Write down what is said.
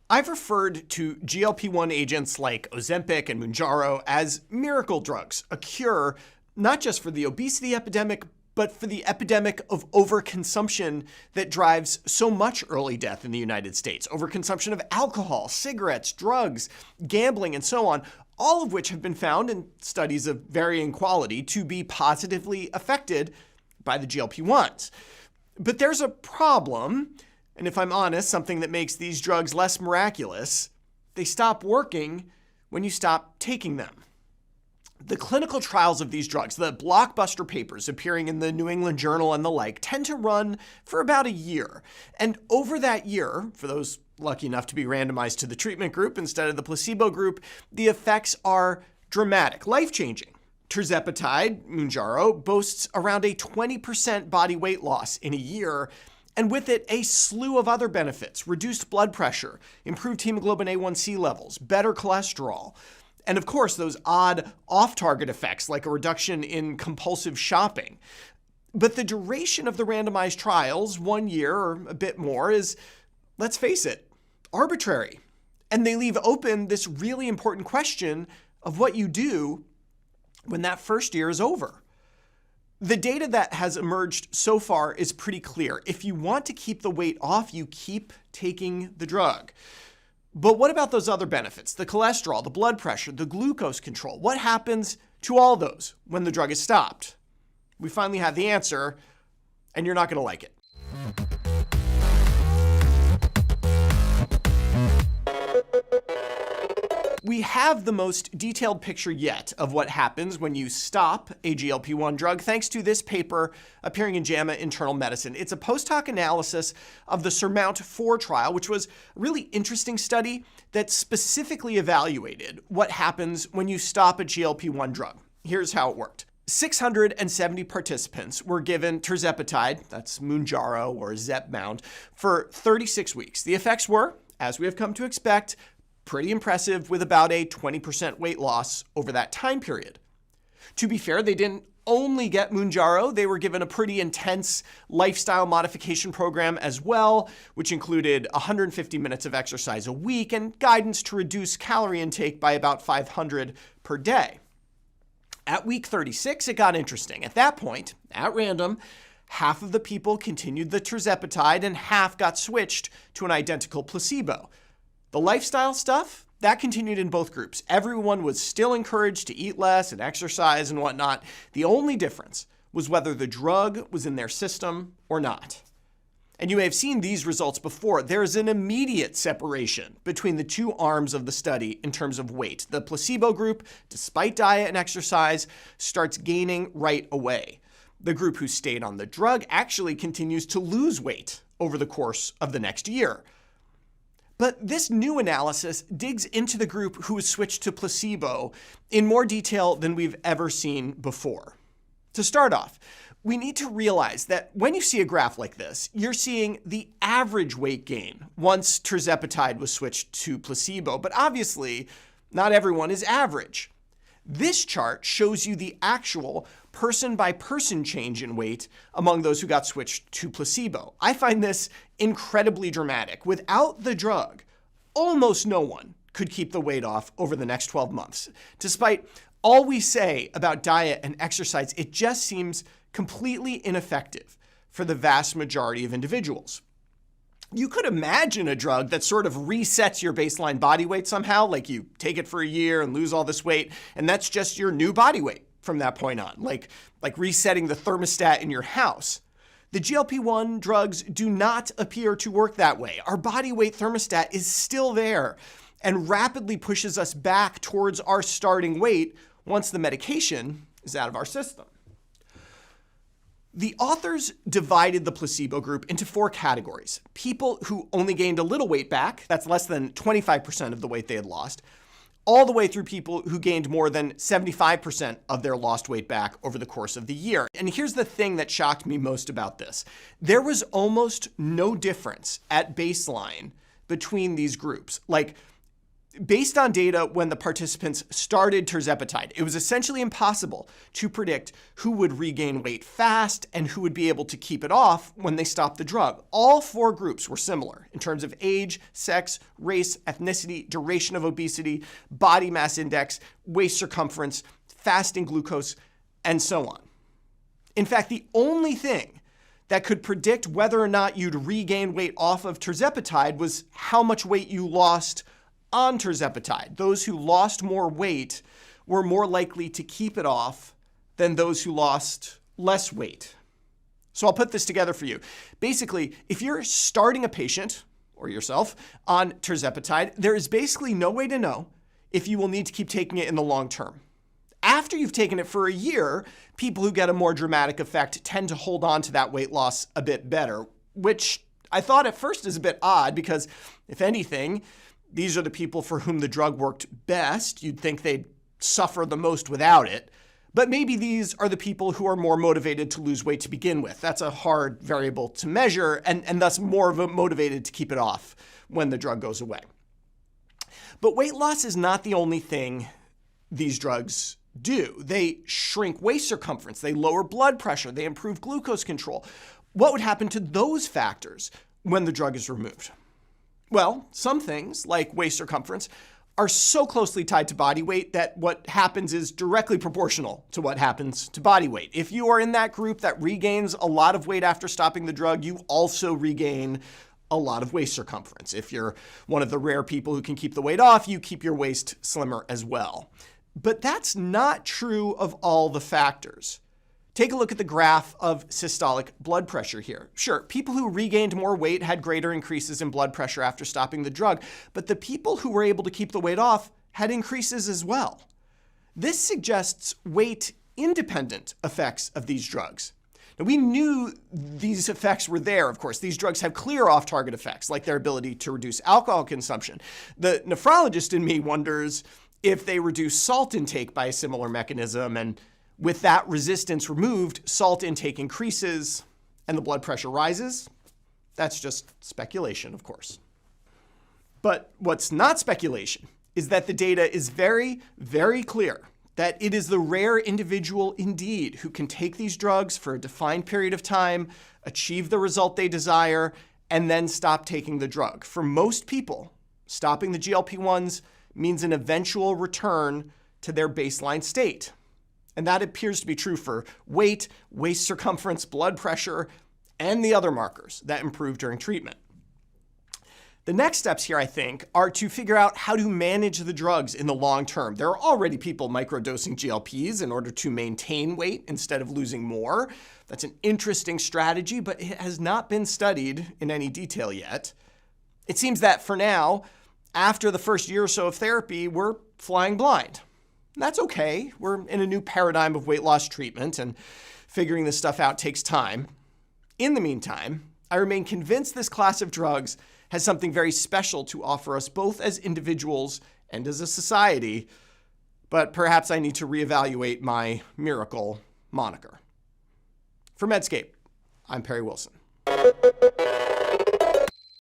I've referred to GLP-1 agents like Ozempic and Mounjaro as miracle drugs, a cure not just for the obesity epidemic, but for the epidemic of overconsumption that drives so much early death in the United States. Overconsumption of alcohol, cigarettes, drugs, gambling, and so on, all of which have been found in studies of varying quality to be positively affected by the GLP-1s. But there's a problem. And if I'm honest, something that makes these drugs less miraculous: they stop working when you stop taking them. The clinical trials of these drugs, the blockbuster papers appearing in the New England Journal and the like, tend to run for about a year. And over that year, for those lucky enough to be randomized to the treatment group instead of the placebo group, the effects are dramatic, life-changing. Tirzepatide, Mounjaro, boasts around a 20% body weight loss in a year, and with it, a slew of other benefits: reduced blood pressure, improved hemoglobin A1C levels, better cholesterol, and of course, those odd off-target effects like a reduction in compulsive shopping. But the duration of the randomized trials, 1 year or a bit more, is, let's face it, arbitrary. And they leave open this really important question of what you do when that first year is over. The data that has emerged so far is pretty clear. If you want to keep the weight off, you keep taking the drug. But what about those other benefits? The cholesterol, the blood pressure, the glucose control. What happens to all those when the drug is stopped? We finally have the answer, and you're not going to like it. We have the most detailed picture yet of what happens when you stop a GLP-1 drug, thanks to this paper appearing in JAMA Internal Medicine. It's a post-hoc analysis of the SURMOUNT-4 trial, which was a really interesting study that specifically evaluated what happens when you stop a GLP-1 drug. Here's how it worked. 670 participants were given tirzepatide, that's Mounjaro or Zepbound, for 36 weeks. The effects were, as we have come to expect, pretty impressive, with about a 20% weight loss over that time period. To be fair, they didn't only get Mounjaro. They were given a pretty intense lifestyle modification program as well, which included 150 minutes of exercise a week and guidance to reduce calorie intake by about 500 per day. At week 36, it got interesting. At that point, at random, half of the people continued the tirzepatide and half got switched to an identical placebo. The lifestyle stuff, that continued in both groups. Everyone was still encouraged to eat less and exercise and whatnot. The only difference was whether the drug was in their system or not. And you may have seen these results before. There is an immediate separation between the two arms of the study in terms of weight. The placebo group, despite diet and exercise, starts gaining right away. The group who stayed on the drug actually continues to lose weight over the course of the next year. But this new analysis digs into the group who was switched to placebo in more detail than we've ever seen before. To start off, we need to realize that when you see a graph like this, you're seeing the average weight gain once tirzepatide was switched to placebo. But obviously, not everyone is average. This chart shows you the actual person-by-person change in weight among those who got switched to placebo. I find this incredibly dramatic. Without the drug, almost no one could keep the weight off over the next 12 months. Despite all we say about diet and exercise, it just seems completely ineffective for the vast majority of individuals. You could imagine a drug that sort of resets your baseline body weight somehow, like you take it for a year and lose all this weight, and that's just your new body weight from that point on, like resetting the thermostat in your house. The GLP-1 drugs do not appear to work that way. Our body weight thermostat is still there and rapidly pushes us back towards our starting weight once the medication is out of our system. The authors divided the placebo group into 4 categories: people who only gained a little weight back, that's less than 25% of the weight they had lost, all the way through people who gained more than 75% of their lost weight back over the course of the year. And here's the thing that shocked me most about this. There was almost no difference at baseline between these groups. Like, Based on data when the participants started tirzepatide, it was essentially impossible to predict who would regain weight fast and who would be able to keep it off when they stopped the drug. All 4 groups were similar in terms of age, sex, race, ethnicity, duration of obesity, body mass index, waist circumference, fasting glucose, and so on. In fact, the only thing that could predict whether or not you'd regain weight off of tirzepatide was how much weight you lost on tirzepatide. Those who lost more weight were more likely to keep it off than those who lost less weight. So I'll put this together for you. Basically, if you're starting a patient or yourself on tirzepatide, there is basically no way to know if you will need to keep taking it in the long term. After you've taken it for a year, people who get a more dramatic effect tend to hold on to that weight loss a bit better, which I thought at first is a bit odd because, if anything, these are the people for whom the drug worked best. You'd think they'd suffer the most without it. But maybe these are the people who are more motivated to lose weight to begin with. That's a hard variable to measure and thus more motivated to keep it off when the drug goes away. But weight loss is not the only thing these drugs do. They shrink waist circumference, they lower blood pressure, they improve glucose control. What would happen to those factors when the drug is removed? Well, some things, like waist circumference, are so closely tied to body weight that what happens is directly proportional to what happens to body weight. If you are in that group that regains a lot of weight after stopping the drug, you also regain a lot of waist circumference. If you're one of the rare people who can keep the weight off, you keep your waist slimmer as well. But that's not true of all the factors. Take a look at the graph of systolic blood pressure here. Sure, people who regained more weight had greater increases in blood pressure after stopping the drug, but the people who were able to keep the weight off had increases as well. This suggests weight-independent effects of these drugs. Now, we knew these effects were there, of course. These drugs have clear off-target effects, like their ability to reduce alcohol consumption. The nephrologist in me wonders if they reduce salt intake by a similar mechanism, and with that resistance removed, salt intake increases and the blood pressure rises. That's just speculation, of course. But what's not speculation is that the data is very, very clear that it is the rare individual indeed who can take these drugs for a defined period of time, achieve the result they desire, and then stop taking the drug. For most people, stopping the GLP-1s means an eventual return to their baseline state. And that appears to be true for weight, waist circumference, blood pressure, and the other markers that improve during treatment. The next steps here, I think, are to figure out how to manage the drugs in the long term. There are already people microdosing GLPs in order to maintain weight instead of losing more. That's an interesting strategy, but it has not been studied in any detail yet. It seems that for now, after the first year or so of therapy, we're flying blind. That's okay. We're in a new paradigm of weight loss treatment, and figuring this stuff out takes time. In the meantime, I remain convinced this class of drugs has something very special to offer us both as individuals and as a society, but perhaps I need to reevaluate my miracle moniker. For Medscape, I'm Perry Wilson.